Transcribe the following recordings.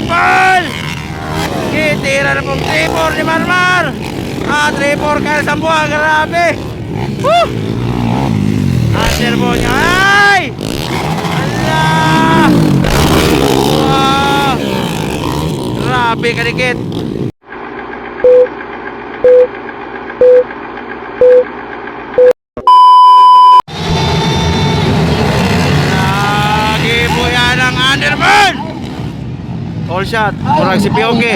triple. Tira na pong 3-4 ni Marmar. 3-4 kaya sa buwan. Grabe. Woo! Under mo niya. Ay! Allah! Wow! Grabe kadikit. Lagi po yan ang underburn. All shot. Kurang si Pioke.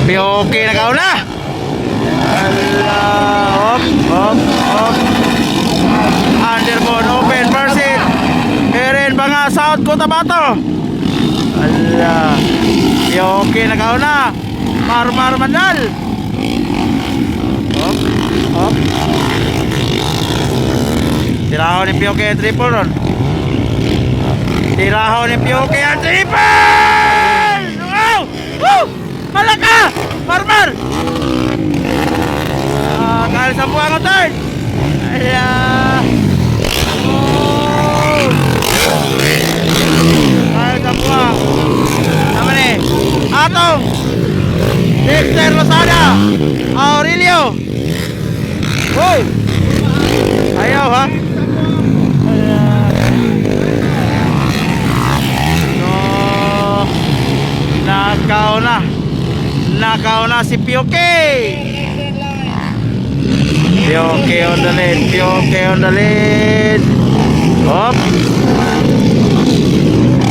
Pioke nakauna. Allah. Hop. Underburn open. Persit. Erin Banga South Cotabato. Allah. Pioke nakauna. Marmar Mandal. Hop. Tiraho ni Pioke triple ron. Tiraho ni Pioke ang triple! Wow! Woo! Malaka! Marmar! Kahit sa buwan ko third. Ayan. Oh! Kahit sa buwan. Naman eh. Atong! Dexter Rosada! Aurelio! Wow! Ayaw ha? Nakaw na si Pioke. Pioke on the lead. Hop.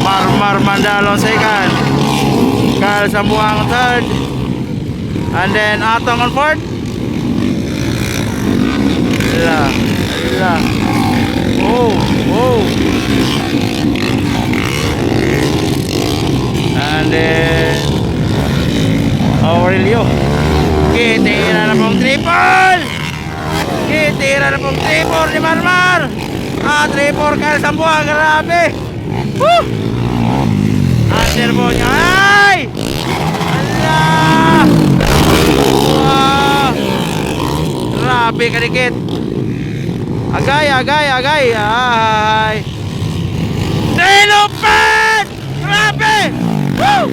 Marmar Mandal on second. Kyle Sambuang on third. And then Atong on fourth. Oh. And then Aurelio. Tira na pong triple. Tira na pong 3-4 ni Marmar. 3-4 kaya sa buwan. Grabe. Woo! Under mo niya. Ay! Allah! Wow! Grabe kadikit. Agay. Ay! Nilupat! Grabe! Woo!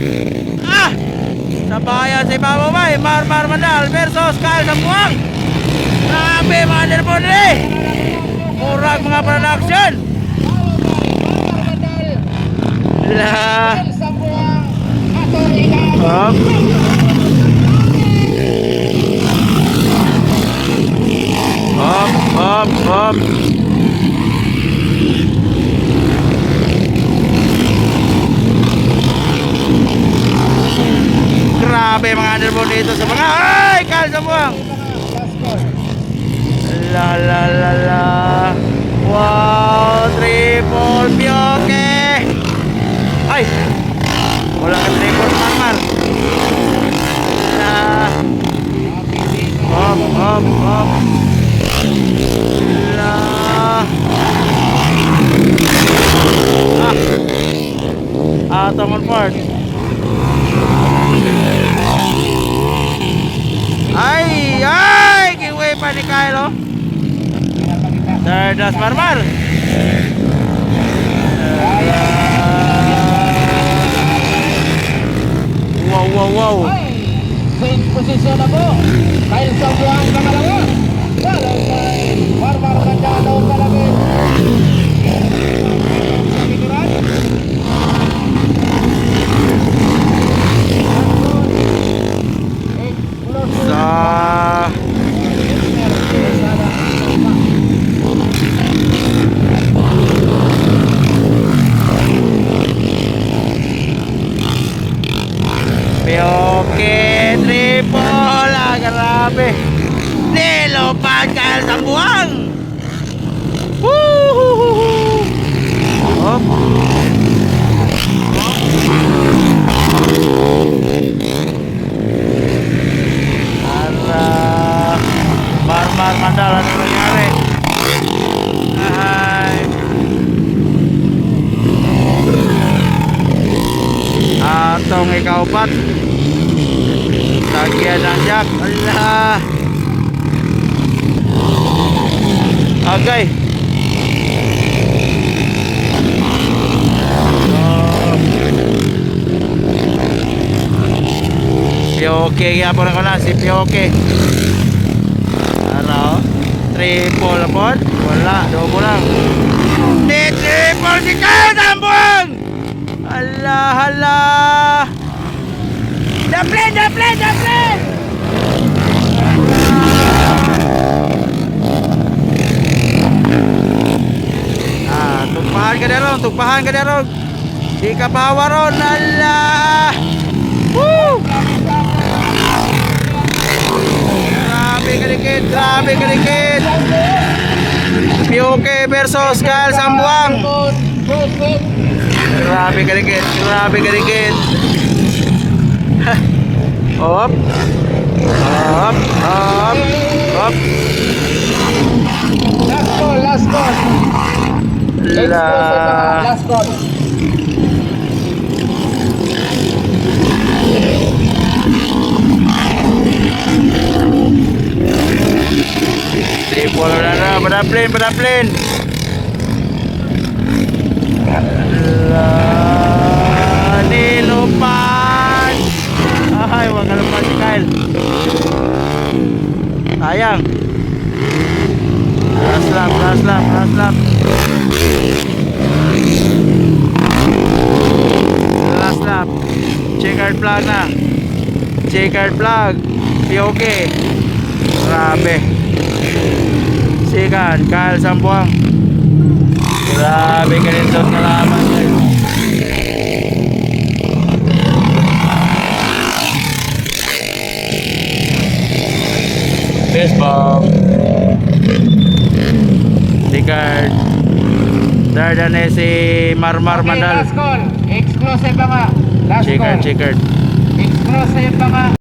Sabayan si Bababay, Marmar Mandal versus Kyle Sambuang. Grabe mga underbone eh. Murag mga production. Hop. Grabe mga underbone dito sa mga Kyle Sambuang. La. Wow, triple Pioke. Ay, wala ka triple Marmar. Hop. Atong on part. Ay, giveaway pa ni Kyle, oh. Third das Marmar. Wow. Same position na po. Kyle Sambuang pangalawa. Follow by Marmar Mandal ang kalabit. Pioke triple. Grabe. Nilupat Kyle Sambuang. Woo! Hop. Marmar Mandal ano nangyari? Atong ikaupat. Tagian ng jack. Allah. Agay. Okay, kaya po na ko na si Pioke. Ano? Triple apod? Wala, double lang. Di triple si Kyle Sambuang! Hala, hala! Daplin! Tugpahan ka na ron. Di ka bawa ron. Hala! Woo! Grabe kalikit. Pioke versus Kyle Sambuang. Grabe kalikit. Hop. Last call. Last call. Triple na. Badaplin. Nilupan. Ay, wag kalupan si Kyle. Sayang. Last lap. Last lap. Checkered flag na. Pioke. Grabe. Sikan, Kyle Sambuang. Grabe ka rin doon nalaman guys. Baseball. Sikan. Dardan si Marmar Okay, Mandal. last call. Exclusive ba nga? Last call. Checkered. Exclusive ba nga?